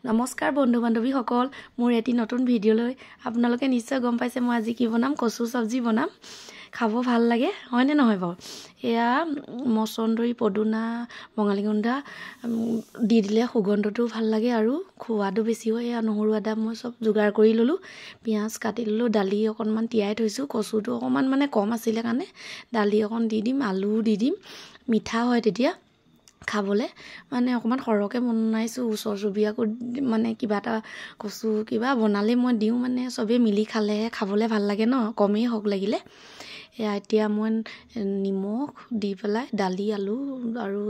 নমস্কাৰ বন্ধু বান্ধৱী সকল মোৰ এটি নতুন ভিডিঅ'লৈ আপোনালোকে নিশ্চয় গম পাইছে মই আজি কি বনাম কচু সবজি বনাম খাব ভাল লাগে হয় নে নহয় বাৰু এয়া মছন্দৰী পদুনা বঙালীগুণ্ডা দি দিলে সুগন্ধটো ভাল লাগে আৰু খোৱাটো বেছি হয় এয়া নহৰু আদা মই সব যোগাৰ কৰি ললো পিয়াজ কাটি ললো দালি অকনমান তিয়াই থৈছো কচুটো অকনমান মানে কম আছিলে কাৰণে দালি অকন দি দিম আলু দি দিম মিঠা হয় তেতিয়া খাবলে মানে অকমান সৰকে বনাইছো ওচৰ চুবিয়াকো মানে কিবা এটা কচু কিবা বনালে মই দিও মানে সবে মিলি খালে খাবলে ভাল লাগে ন কমেই হক লাগিলে এতিয়া মই নিমখ দি পেলাই দালি আলু আৰু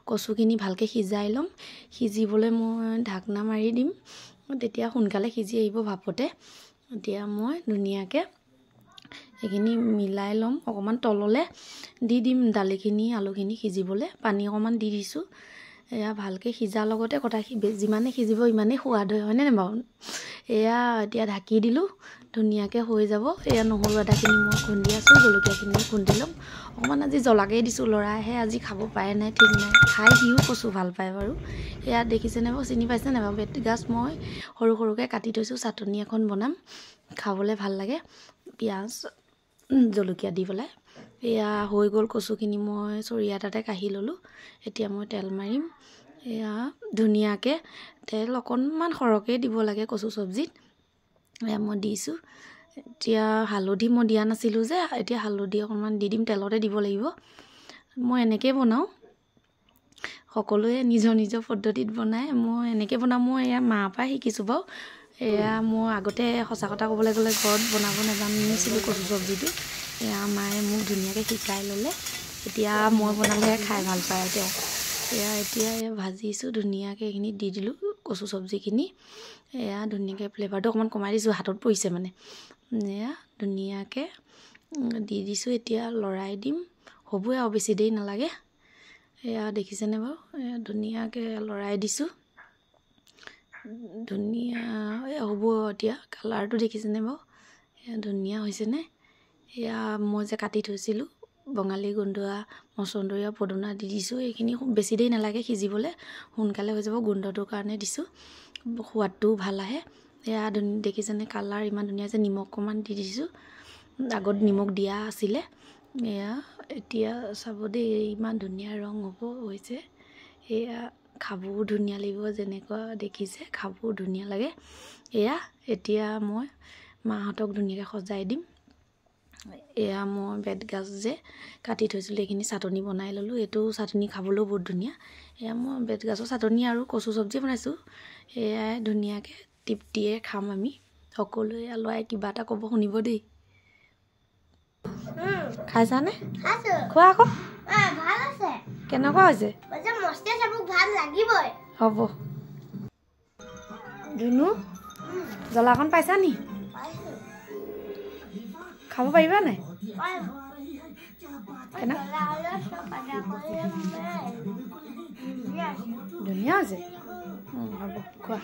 কচুখিনি ভালকে সিজাই লম সিজিবলে মই ঢাকনা মাৰি দিম তেতিয়া সোনকালে সিজি আহিব ভাপতে এতিয়া মই ধুনিয়াকে এখিনি মিলাই লম অকমান তললে দি দিম দালিখিনি আলুখিনি সিজিবলে পানী অকমান দি দিছো এয়া ভালকে সিজা লগতে কথা যিমানে সিজিব ইমানে সোৱাদ হয় হয়নে বাৰু এয়া এতিয়া ঢাকি দিলো ধুনিয়াকে হৈ যাব এয়া নহৰু আদাখিনি মই খুন্দি আছো জলকীয়াখিনি খুন্দি লম অকমান আজি জলাকে দিছো লৰাইহে আজি খাব পায় নাই ঠিক নাই খাই দিও কচু ভাল পায় বাৰু এয়া দেখিছে নে বাৰু চিনি পাইছে নে বাৰু বেতগাজ মই সৰু সৰুকে কাটি থৈছো চাটনি এখন বনাম খাবলে ভাল লাগে পিয়াজ জলকীয়া দি পেলাই এয়া হৈ গ'ল কচুখিনি মই চৰিয়া এটাতে কাঢ়ি ললো এতিয়া মই তেল মাৰিম এয়া ধুনিয়াকে তেল অকনমান সৰকে দিব লাগে কচু সবজিত এয়া মই দিছো এতিয়া হালধি মই দিয়া নাছিলো যে এতিয়া হালধি অকনমান দি দিম তেলতে দিব লাগিব মই এনেকৈ বনাও সকলোৱে নিজৰ নিজৰ পদ্ধতিত বনায় মই এনেকৈ বনাম মই এয়া মাৰ পৰা শিকিছো বাৰু এয়া মই আগতে সঁচা কথা ক'বলৈ গ'লে ঘৰত বনাব নাজানিছিলোঁ কচু সবজিটো এয়া মায়ে মোক ধুনীয়াকৈ শিকাই ল'লে এতিয়া মই বনালে খাই ভাল পায় এতিয়া ভাজিছোঁ ধুনীয়াকৈ এইখিনি দি দিলোঁ কচু সবজিখিনি এয়া ধুনীয়াকৈ ফ্লেভাৰটো অকণমান কমাই দিছোঁ হাতত পৰিছে মানে এয়া ধুনীয়াকৈ দি দিছোঁ এতিয়া লৰাই দিম হ'বই আৰু বেছি দেৰি নালাগে এয়া দেখিছেনে বাৰু এয়া ধুনীয়াকৈ লৰাই দিছোঁ ধুনীয়া হ'ব এতিয়া কালাৰটো দেখিছেনে বাৰু এয়া ধুনীয়া হৈছেনে এয়া মই যে কাটি থৈছিলোঁ বঙালী গুণ্ডা মছন্দৰীয়া পদুনা দি দিছোঁ এইখিনি বেছি দেৰি নালাগে সিজিবলৈ সোনকালে হৈ যাব গোন্ধটোৰ কাৰণে দিছোঁ সোৱাদটোও ভাল আহে এয়া দেখিছেনে কালাৰ ইমান ধুনীয়া আছে নিমখ অকণমান দি দিছোঁ আগত নিমখ দিয়া আছিলে এয়া এতিয়া চাব দেই ইমান ধুনীয়া ৰং হ'ব হৈছে এয়া খাবও ধুনীয়া লাগিব যেনেকুৱা দেখিছে খাবও ধুনীয়া লাগে এয়া এতিয়া মই মাহঁতক ধুনীয়াকৈ সজাই দিম এয়া মই বেতগাজ যে কাটি থৈছিলোঁ এইখিনি চাটনি বনাই ল'লোঁ এইটো চাটনি খাবলৈও বহুত ধুনীয়া এয়া মই বেতগাজৰ চাটনি আৰু কচু সবজি বনাইছোঁ এয়াই ধুনীয়াকৈ তৃপ্তিয়ে খাম আমি সকলোৱে লৰাই কিবা এটা ক'ব শুনিব দেই খাইছানে খোৱা আকৌ ভাল আছে কেনেকুৱা হৈছে মস্তি চাবক ভাল লাগিবই হ'ব ধুনু জ্বলাকণ পাইছা নি খাব পাৰিবা নাই ধুনীয়া হৈছে হ'ব খোৱা